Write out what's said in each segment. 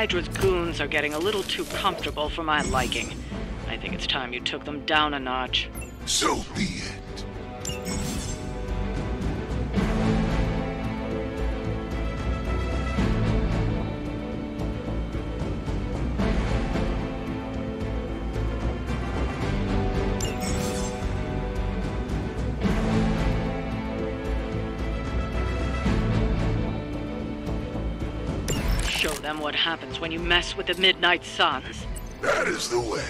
Hydra's goons are getting a little too comfortable for my liking. I think it's time you took them down a notch. So be it. Show them what happens when you mess with the Midnight Suns. That is the way.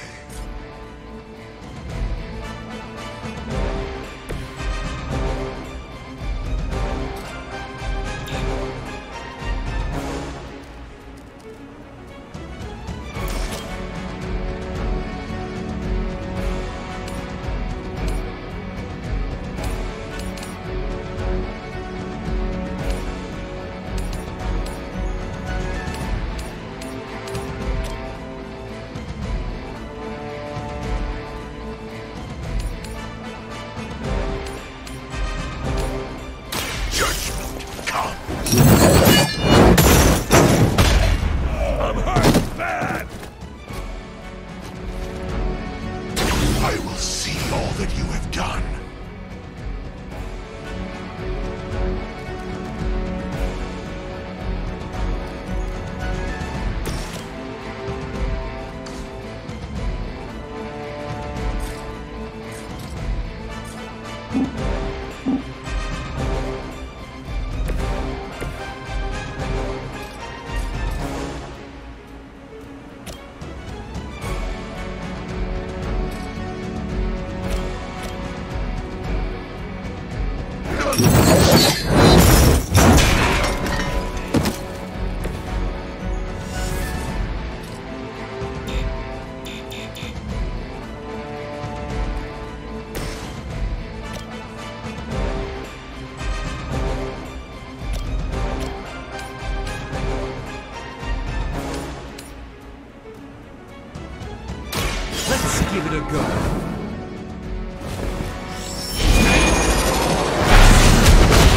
Give it a go.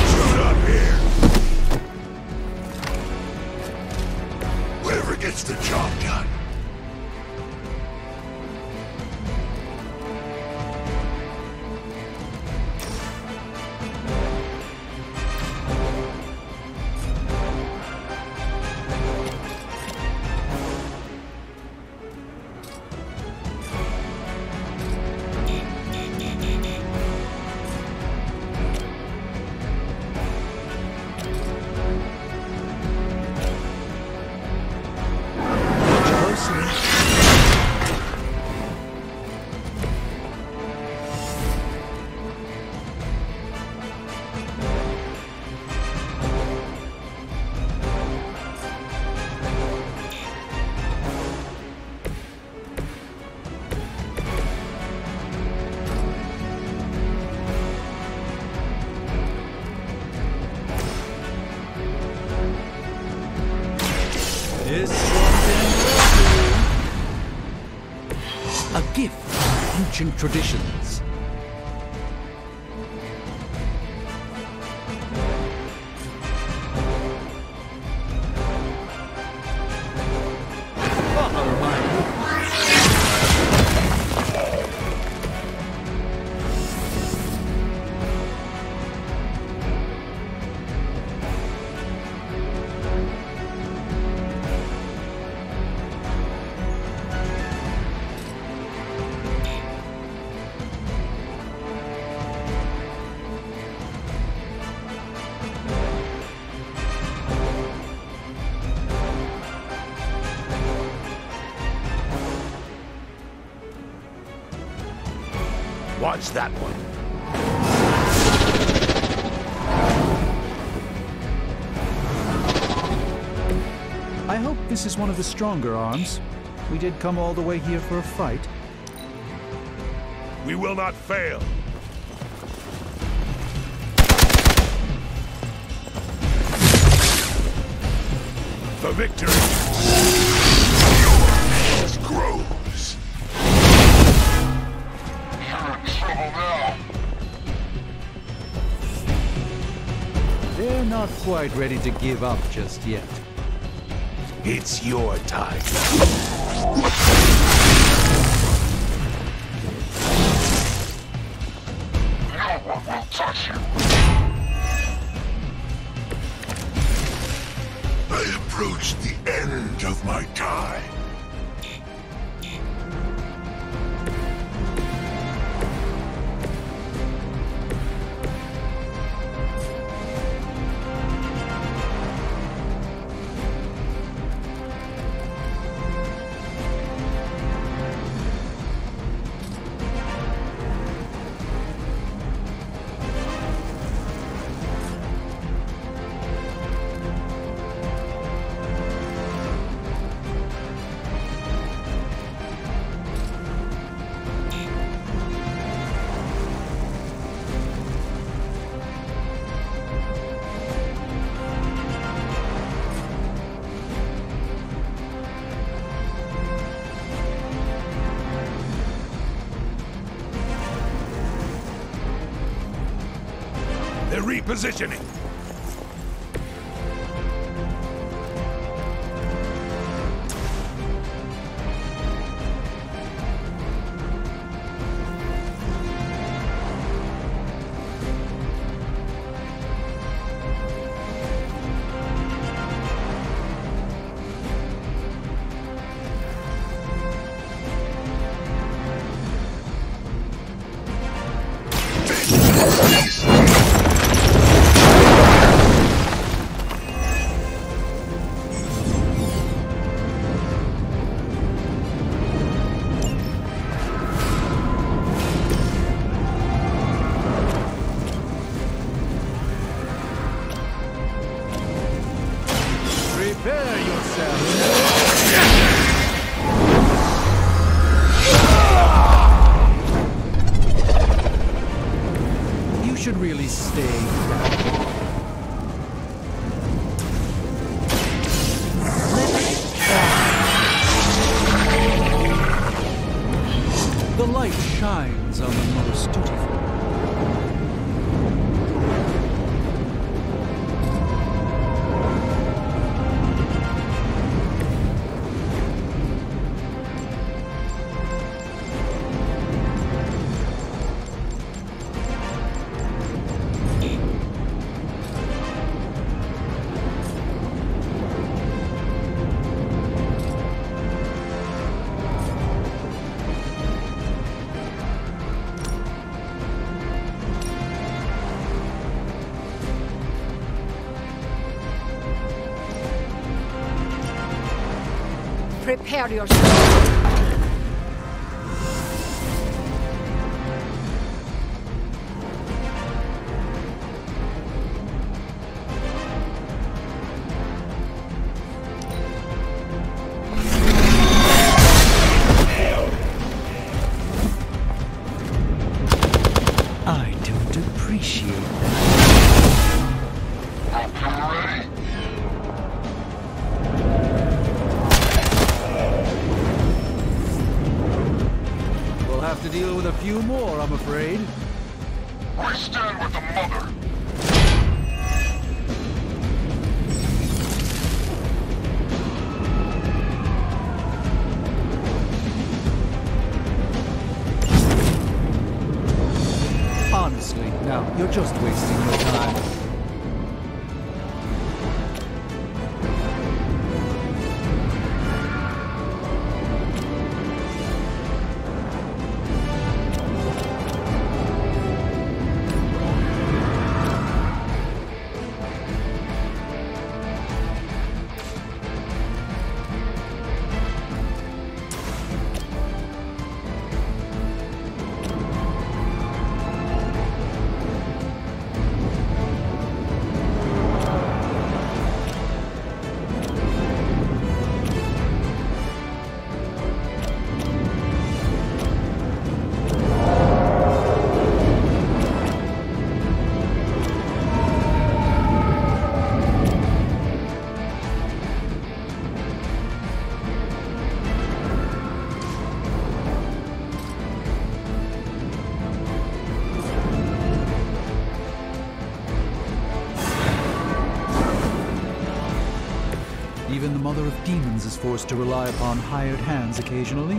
Shut up here. Whatever gets the job done. A gift of ancient traditions. Watch that one. I hope this is one of the stronger arms. We did come all the way here for a fight. We will not fail. For victory. Yours grows. You're in trouble now. They're not quite ready to give up just yet. It's your time. No one will touch you. I approach the end of my time. They're repositioning. Prepare yourself. You should really stay. The light shines on the most dutiful. Prepare yourself. I don't appreciate that. We'll have to deal with a few more, I'm afraid. I stand with the mother. Honestly, now, you're just wasting your time. demons is forced to rely upon hired hands occasionally.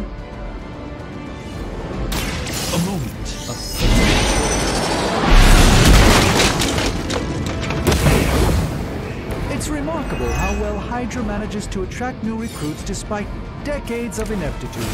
A moment of... It's remarkable how well HYDRA manages to attract new recruits despite decades of ineptitude.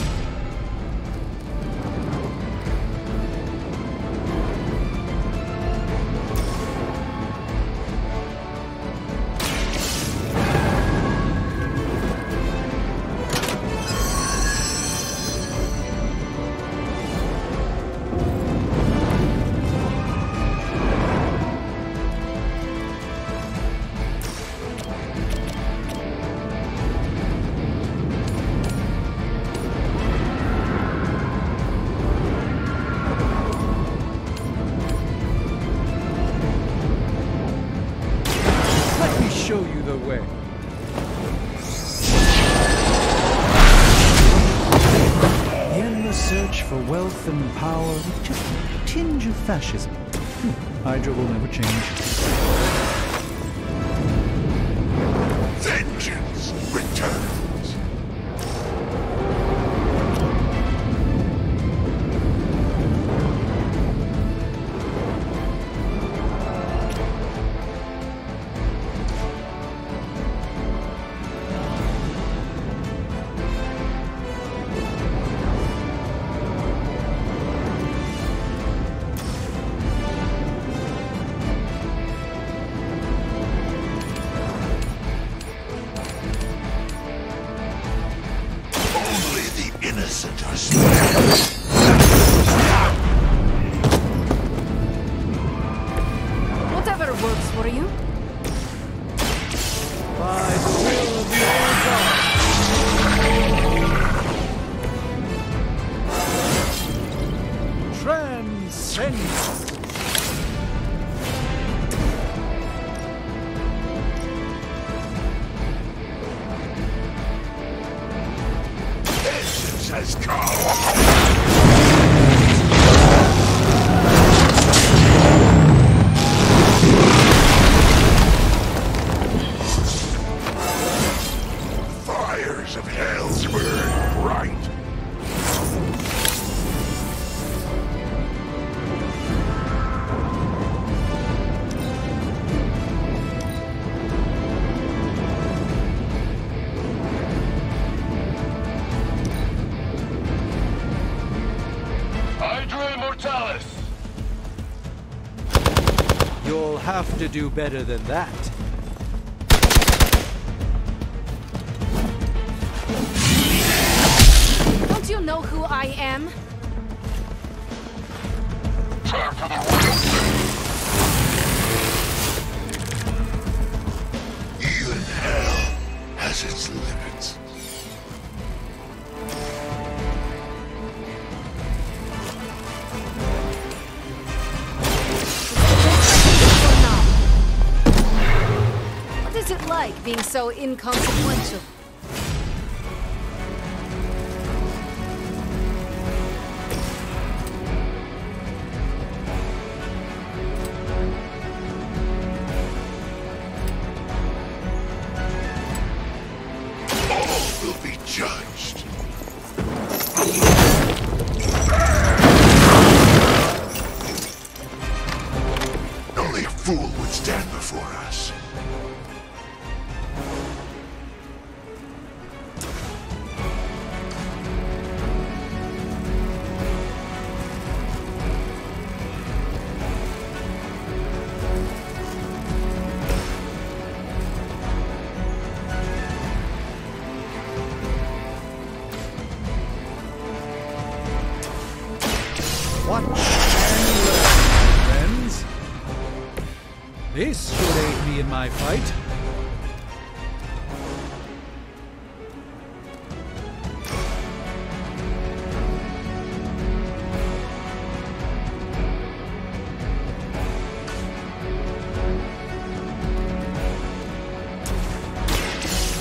Show you the way. The endless search for wealth and power with just a tinge of fascism. HYDRA will never change. Vengeance returns. Innocent are slain. Whatever works for you. By the will of your God. Transcendence. Has come. Fires of hell burn bright. You'll have to do better than that. Don't you know who I am? Even hell has its limits. What is it like being so inconsequential? All will be judged. Only a fool would stand before us. Watch and learn, friends. This should aid me in my fight.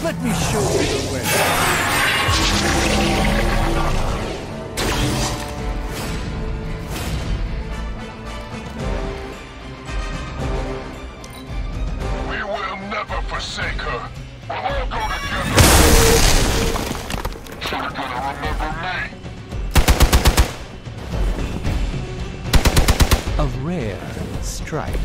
Let me show you the way. We will never forsake her. We'll all go together. A rare strike.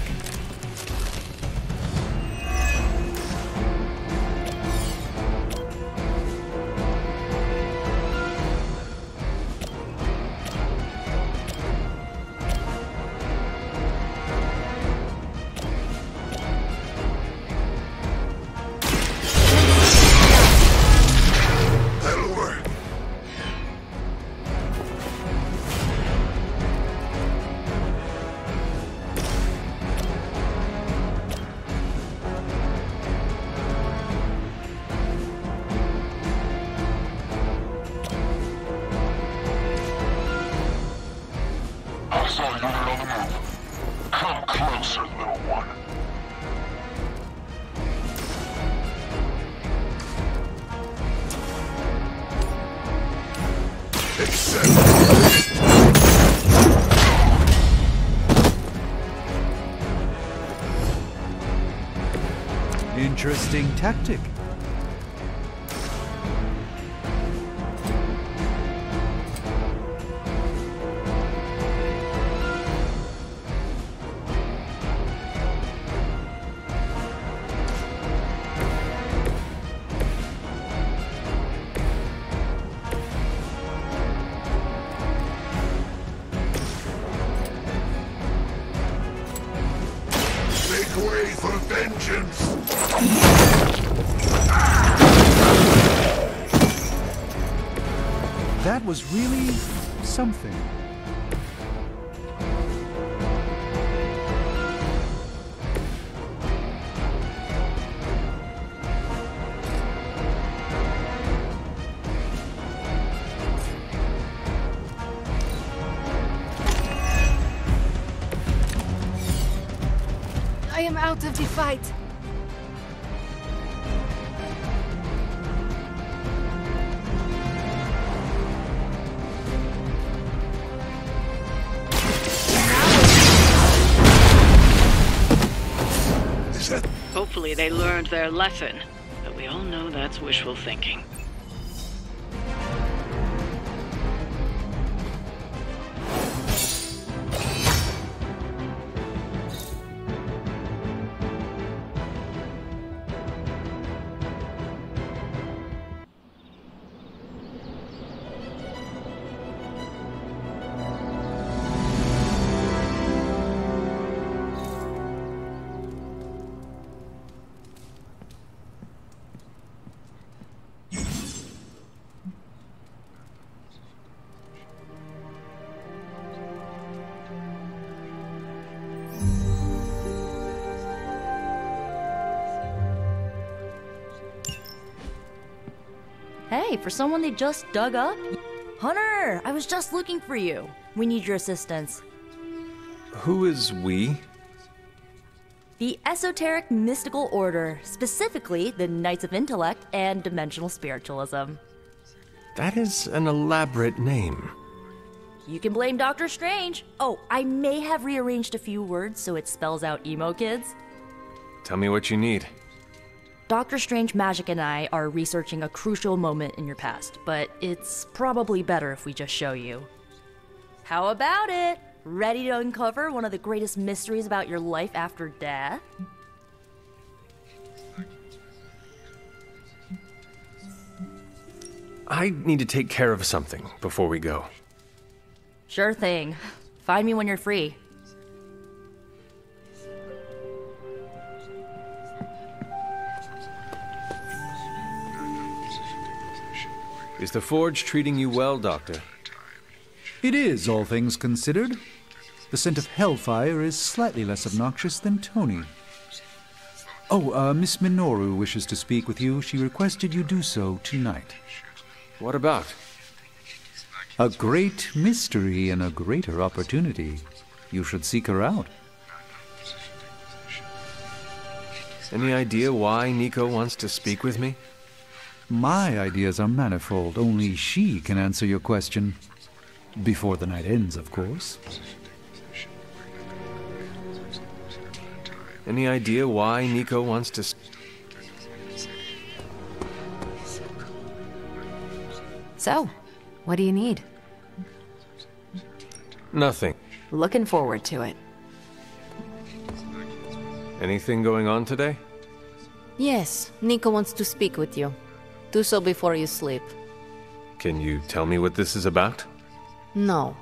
Come closer, little one. Interesting tactic. Make way for vengeance! That was really something. I am out of the fight. Hopefully they learned their lesson, but we all know that's wishful thinking. Hey, for someone they just dug up? Hunter, I was just looking for you. We need your assistance. Who is we? The Esoteric Mystical Order, specifically the Knights of Intellect and Dimensional Spiritualism. That is an elaborate name. You can blame Dr. Strange. Oh, I may have rearranged a few words so it spells out emo kids. Tell me what you need. Dr. Strange Magic and I are researching a crucial moment in your past, but it's probably better if we just show you. How about it? Ready to uncover one of the greatest mysteries about your life after death? I need to take care of something before we go. Sure thing. Find me when you're free. Is the Forge treating you well, Doctor? It is, all things considered. The scent of hellfire is slightly less obnoxious than Tony. Oh, Miss Minoru wishes to speak with you. She requested you do so tonight. What about? A great mystery and a greater opportunity. You should seek her out. Any idea why Nico wants to speak with me? My ideas are manifold. Only she can answer your question. Before the night ends, of course. Any idea why Nico wants to... So, what do you need? Nothing. Looking forward to it. Anything going on today? Yes, Nico wants to speak with you. Do so before you sleep. Can you tell me what this is about? No.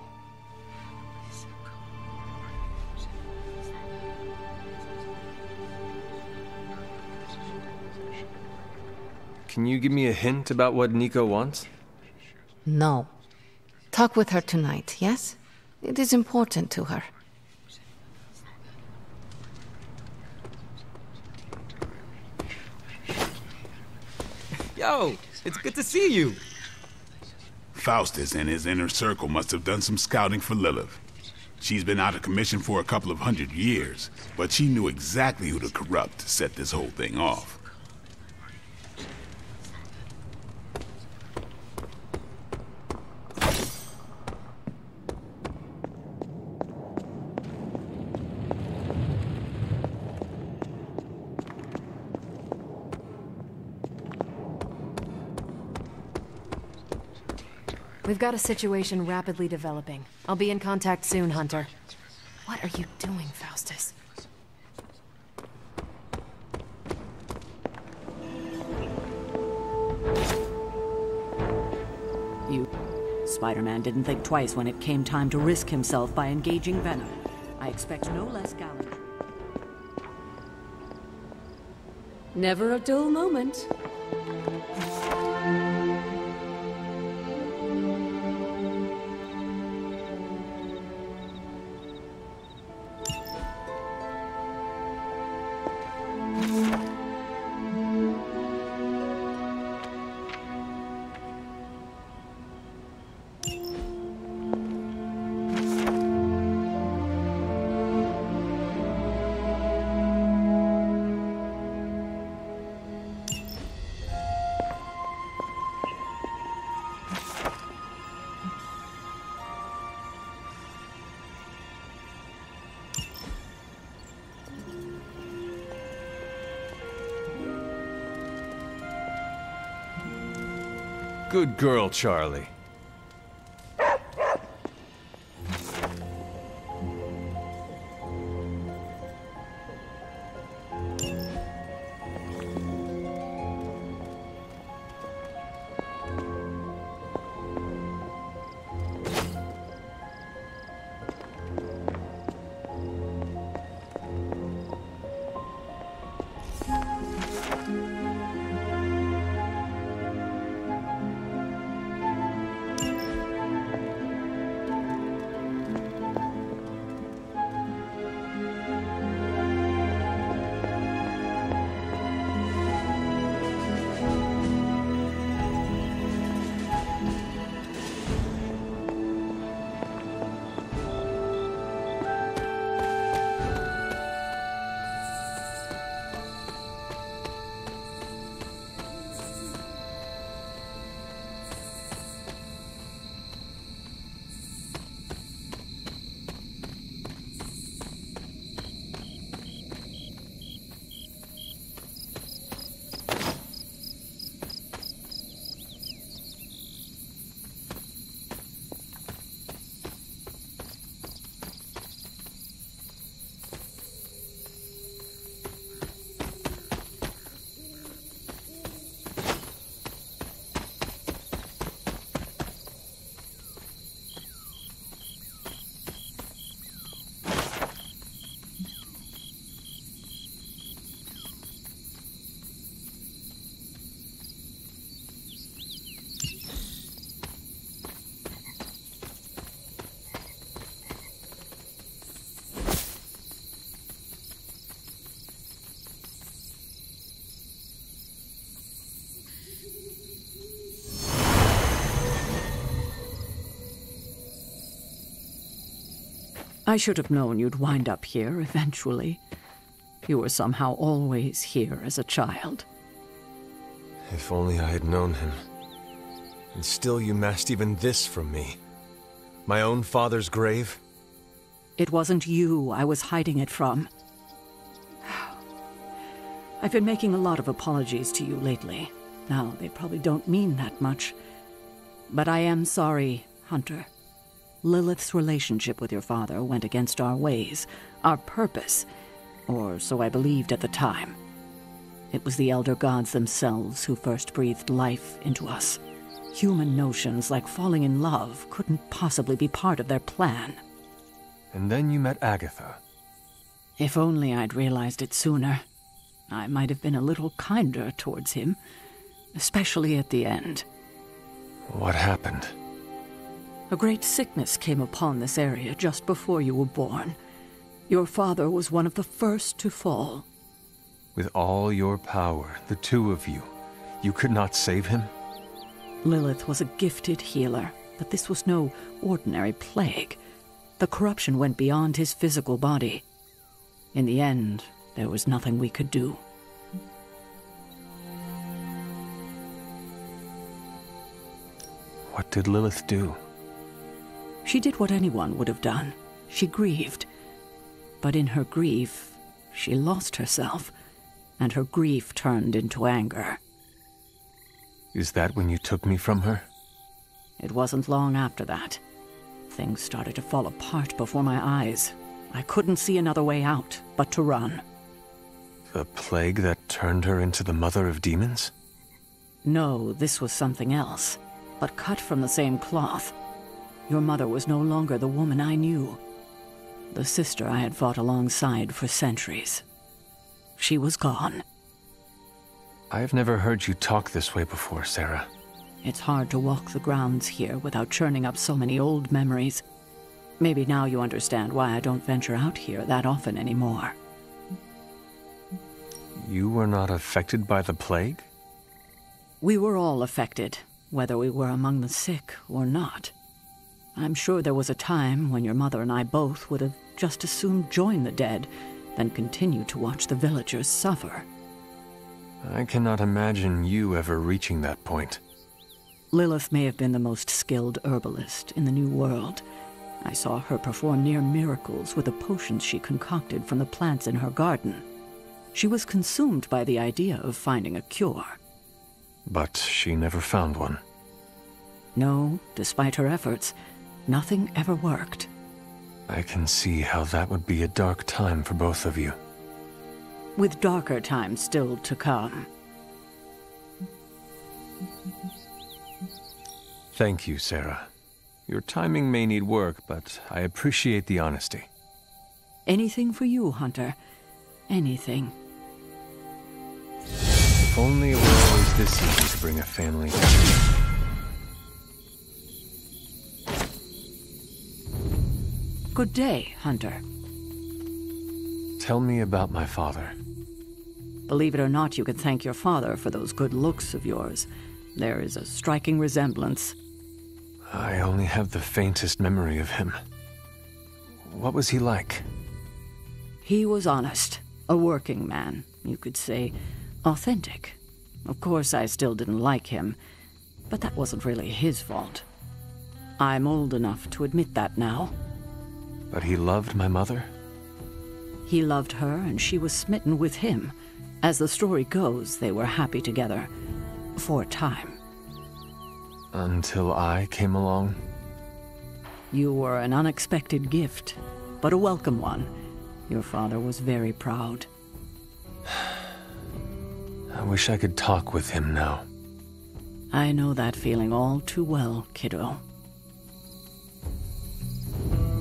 Can you give me a hint about what Nico wants? No. Talk with her tonight, yes? It is important to her. Yo, it's good to see you. Faustus and his inner circle must have done some scouting for Lilith. She's been out of commission for a couple of 100 years, but she knew exactly who to corrupt to set this whole thing off. We've got a situation rapidly developing. I'll be in contact soon, Hunter. What are you doing, Faustus? Spider-Man didn't think twice when it came time to risk himself by engaging Venom. I expect no less gallantry. Never a dull moment. Good girl, Charlie. I should have known you'd wind up here eventually. You were somehow always here as a child. If only I had known him. And still you masked even this from me. My own father's grave? It wasn't you I was hiding it from. I've been making a lot of apologies to you lately. Now, they probably don't mean that much. But I am sorry, Hunter. Lilith's relationship with your father went against our ways, our purpose. or so I believed at the time. It was the elder gods themselves who first breathed life into us. Human notions like falling in love couldn't possibly be part of their plan. And then you met Agatha. If only I'd realized it sooner. I might have been a little kinder towards him, especially at the end. What happened? A great sickness came upon this area just before you were born. Your father was one of the first to fall. With all your power, the two of you, you could not save him? Lilith was a gifted healer, but this was no ordinary plague. The corruption went beyond his physical body. In the end, there was nothing we could do. What did Lilith do? She did what anyone would have done. She grieved. But in her grief, she lost herself, and her grief turned into anger. Is that when you took me from her? It wasn't long after that. Things started to fall apart before my eyes. I couldn't see another way out but to run. The plague that turned her into the mother of demons? No, this was something else, but cut from the same cloth. Your mother was no longer the woman I knew. The sister I had fought alongside for centuries. She was gone. I've never heard you talk this way before, Sarah. It's hard to walk the grounds here without churning up so many old memories. Maybe now you understand why I don't venture out here that often anymore. You were not affected by the plague? We were all affected, whether we were among the sick or not. I'm sure there was a time when your mother and I both would have just as soon joined the dead than continue to watch the villagers suffer. I cannot imagine you ever reaching that point. Lilith may have been the most skilled herbalist in the New World. I saw her perform near miracles with the potions she concocted from the plants in her garden. She was consumed by the idea of finding a cure. But she never found one. No, despite her efforts, nothing ever worked. I can see how that would be a dark time for both of you. With darker times still to come. Thank you, Sarah. Your timing may need work, but I appreciate the honesty. Anything for you, Hunter. Anything. If only it were always this easy to bring a family together. Good day, Hunter. Tell me about my father. Believe it or not, you could thank your father for those good looks of yours. There is a striking resemblance. I only have the faintest memory of him. What was he like? He was honest. A working man. You could say authentic. Of course, I still didn't like him, but that wasn't really his fault. I'm old enough to admit that now. But he loved my mother? He loved her, and she was smitten with him. As the story goes, they were happy together. For a time. Until I came along? You were an unexpected gift, but a welcome one. Your father was very proud. I wish I could talk with him now. I know that feeling all too well, kiddo.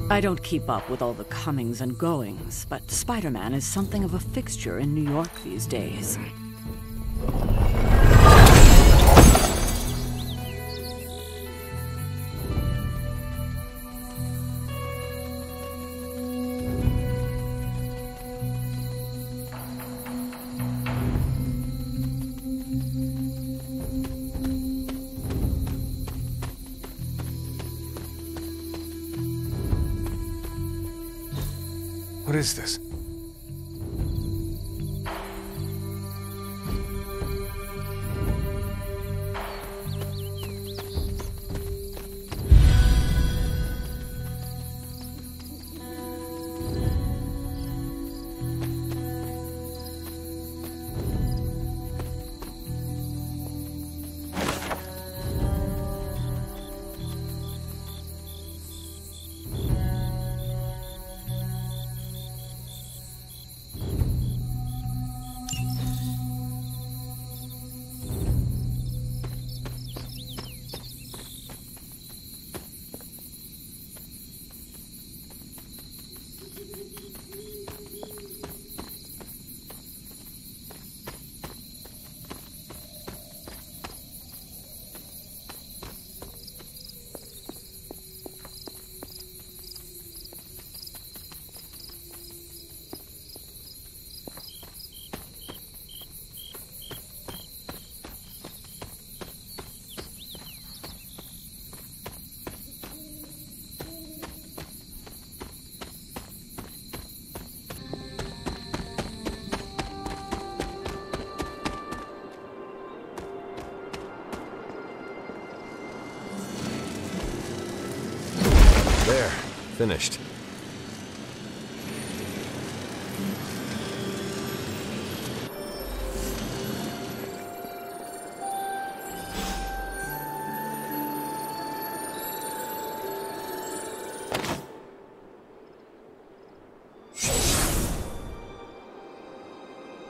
I don't keep up with all the comings and goings, but Spider-Man is something of a fixture in New York these days. What is this? There, finished.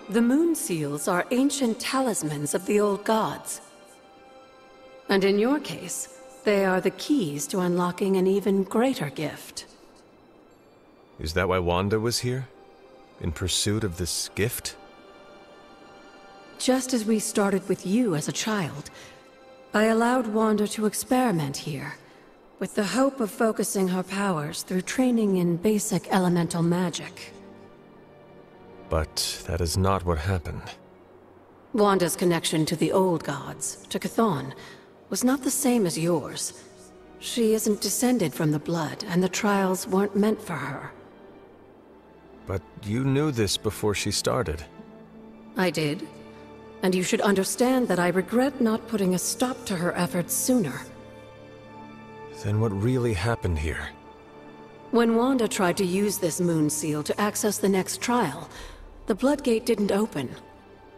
The moon seals are ancient talismans of the old gods. And in your case, they are the keys to unlocking an even greater gift. Is that why Wanda was here? In pursuit of this gift? Just as we started with you as a child, I allowed Wanda to experiment here, with the hope of focusing her powers through training in basic elemental magic. But that is not what happened. Wanda's connection to the old gods, to Chthon, was not the same as yours. She isn't descended from the blood, and the trials weren't meant for her. But you knew this before she started. I did. And you should understand that I regret not putting a stop to her efforts sooner. Then what really happened here? When Wanda tried to use this moon seal to access the next trial, the Bloodgate didn't open,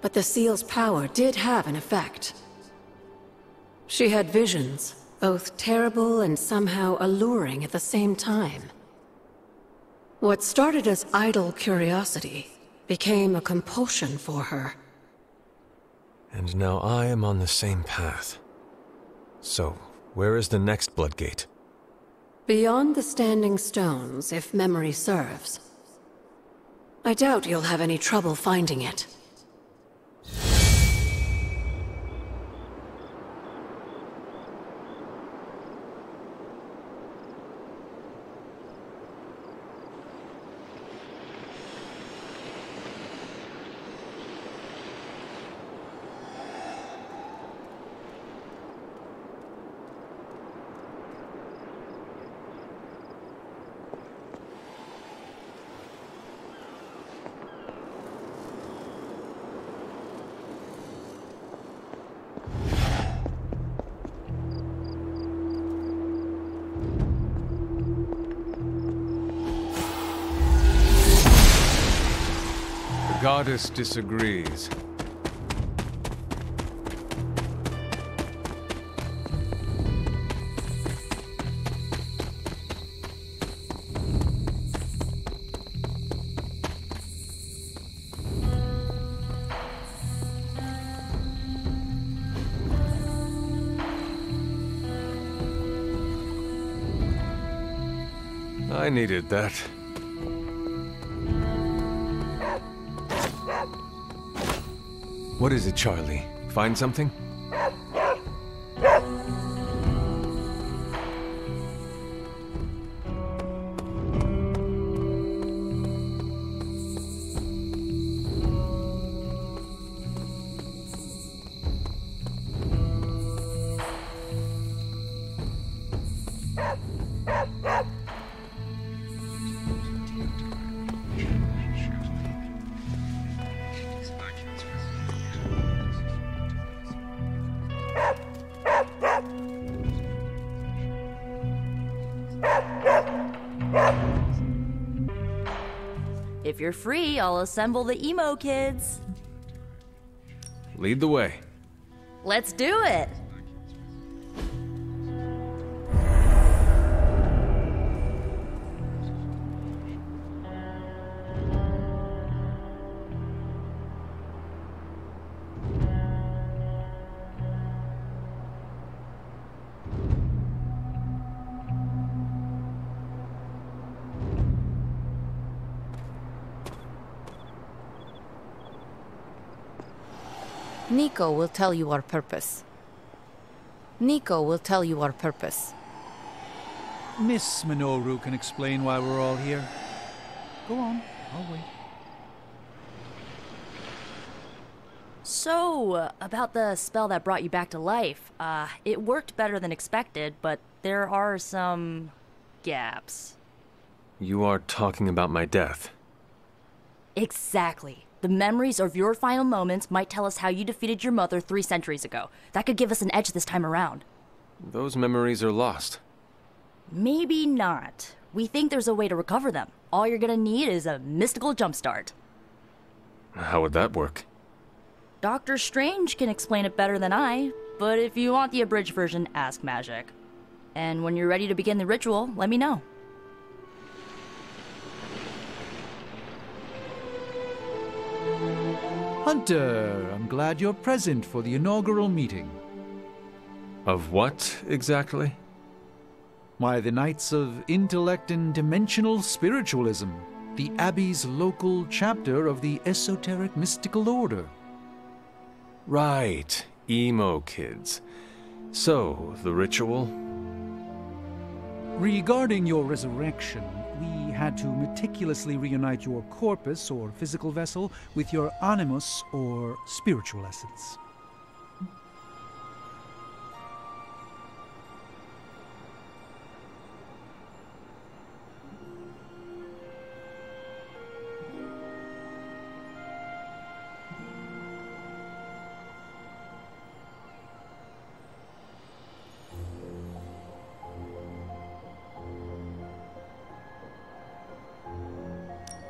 but the seal's power did have an effect. She had visions, both terrible and somehow alluring at the same time. What started as idle curiosity became a compulsion for her. And now I am on the same path. So, where is the next Bloodgate? Beyond the Standing Stones, if memory serves. I doubt you'll have any trouble finding it. The goddess disagrees. I needed that. What is it, Charlie? Find something? If you're free, I'll assemble the emo kids. Lead the way. Let's do it! Nico will tell you our purpose. Nico will tell you our purpose. Miss Minoru can explain why we're all here. Go on, I'll wait. So, about the spell that brought you back to life. It worked better than expected, but there are some gaps. You are talking about my death. Exactly. The memories of your final moments might tell us how you defeated your mother 3 centuries ago. That could give us an edge this time around. Those memories are lost. Maybe not. We think there's a way to recover them. All you're gonna need is a mystical jumpstart. How would that work? Doctor Strange can explain it better than I, but if you want the abridged version, ask Magic. And when you're ready to begin the ritual, let me know. Hunter, I'm glad you're present for the inaugural meeting. Of what, exactly? Why, the Knights of Intellect and Dimensional Spiritualism, the Abbey's local chapter of the Esoteric Mystical Order. Right, emo kids. So, the ritual? Regarding your resurrection, we had to meticulously reunite your corpus, or physical vessel, with your animus, or spiritual essence.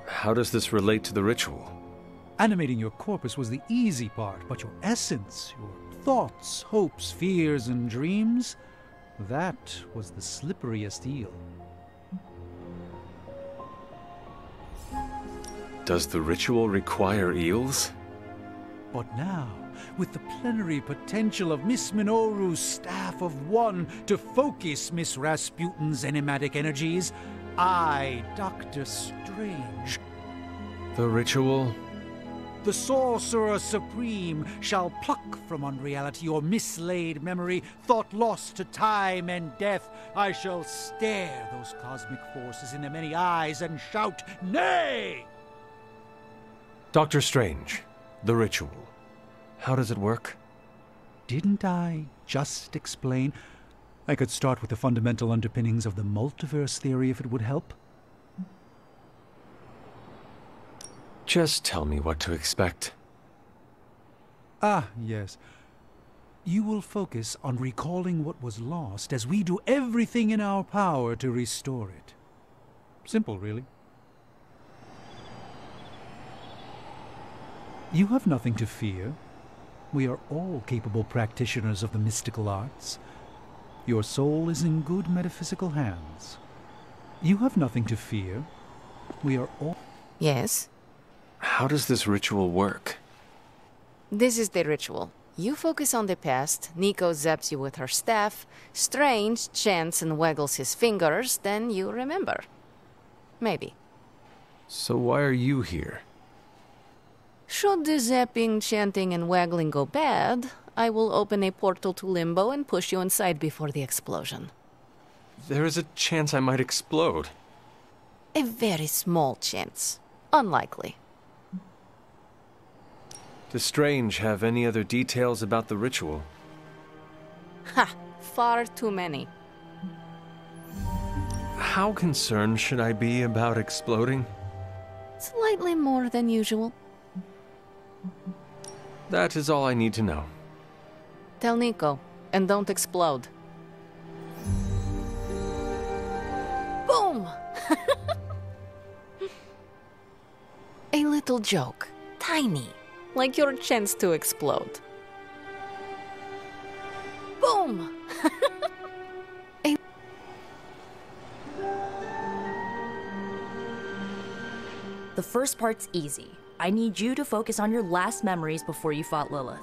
How does this relate to the ritual? Animating your corpus was the easy part, but your essence, your thoughts, hopes, fears, and dreams, that was the slipperiest eel. Does the ritual require eels? But now, with the plenary potential of Miss Minoru's Staff of One to focus Miss Rasputin's enigmatic energies, I, Dr. Strange, the ritual? The Sorcerer Supreme shall pluck from unreality your mislaid memory, thought lost to time and death. I shall stare those cosmic forces in the many eyes and shout, nay! Dr. Strange, the ritual. How does it work? Didn't I just explain? I could start with the fundamental underpinnings of the multiverse theory if it would help. Just tell me what to expect. Ah, yes. You will focus on recalling what was lost as we do everything in our power to restore it. Simple, really. You have nothing to fear. We are all capable practitioners of the mystical arts. Your soul is in good metaphysical hands. You have nothing to fear. We are all... Yes? How does this ritual work? This is the ritual. You focus on the past, Nico zaps you with her staff, Strange chants and waggles his fingers, then you remember. Maybe. So why are you here? Should the zapping, chanting, and waggling go bad, I will open a portal to Limbo and push you inside before the explosion. There is a chance I might explode. A very small chance. Unlikely. Does Strange have any other details about the ritual? Ha! Far too many. How concerned should I be about exploding? Slightly more than usual. That is all I need to know. Tell Nico, and don't explode. Boom! A little joke. Tiny. Like your chance to explode. Boom! The first part's easy. I need you to focus on your last memories before you fought Lilith.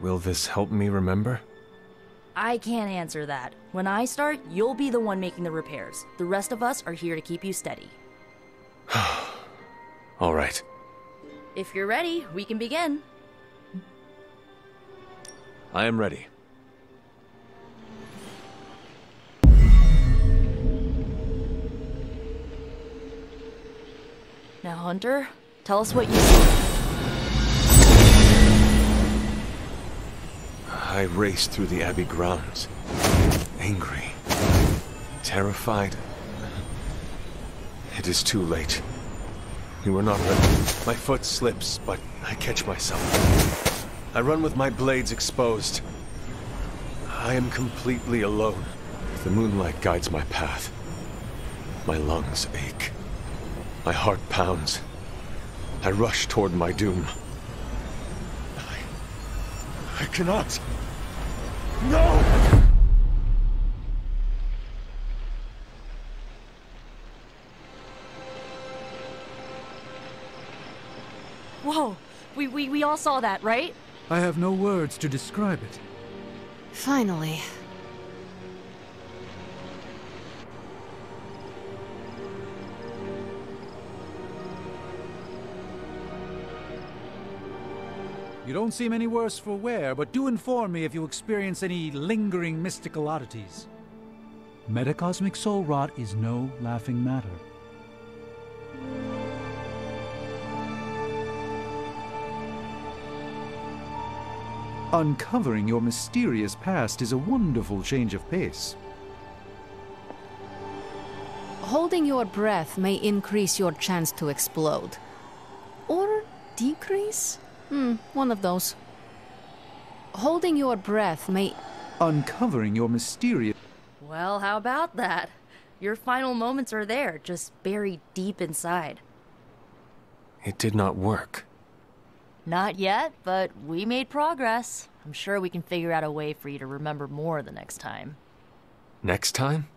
Will this help me remember? I can't answer that. When I start, you'll be the one making the repairs. The rest of us are here to keep you steady. All right. If you're ready, we can begin. I am ready. Now, Hunter, tell us what you see. I raced through the Abbey grounds. Angry. Terrified. It is too late. We were not ready. My foot slips, but I catch myself. I run with my blades exposed. I am completely alone. The moonlight guides my path. My lungs ache. My heart pounds. I rush toward my doom. I cannot. No! Whoa! We all saw that, right? I have no words to describe it. Finally. You don't seem any worse for wear, but do inform me if you experience any lingering mystical oddities. Metacosmic soul rot is no laughing matter. Uncovering your mysterious past is a wonderful change of pace. Holding your breath may increase your chance to explode. Or decrease? One of those. Holding your breath may... Uncovering your mysterious... Well, how about that? Your final moments are there, just buried deep inside. It did not work. Not yet, but we made progress. I'm sure we can figure out a way for you to remember more the next time. Next time?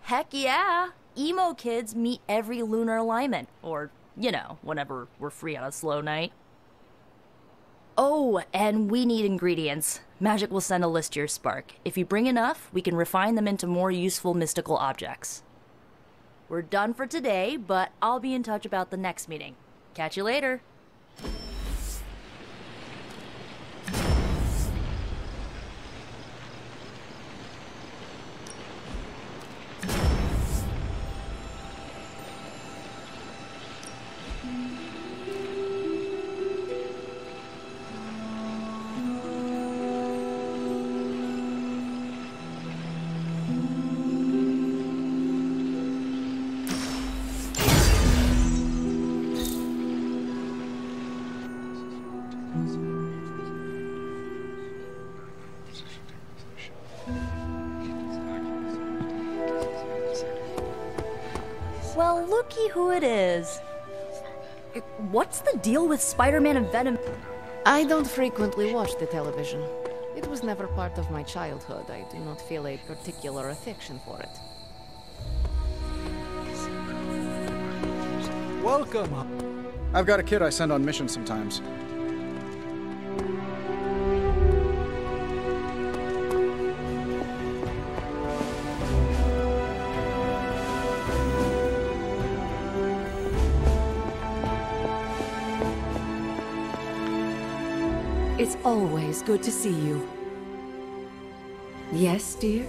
Heck yeah! Emo kids meet every lunar alignment. Or, you know, whenever we're free on a slow night. Oh, and we need ingredients. Magic will send a list to your spark. If you bring enough, we can refine them into more useful mystical objects. We're done for today, but I'll be in touch about the next meeting. Catch you later. Well, looky who it is. What's the deal with Spider-Man and Venom? I don't frequently watch the television. It was never part of my childhood. I do not feel a particular affection for it. Welcome! I've got a kid I send on missions sometimes. It's always good to see you. Yes, dear?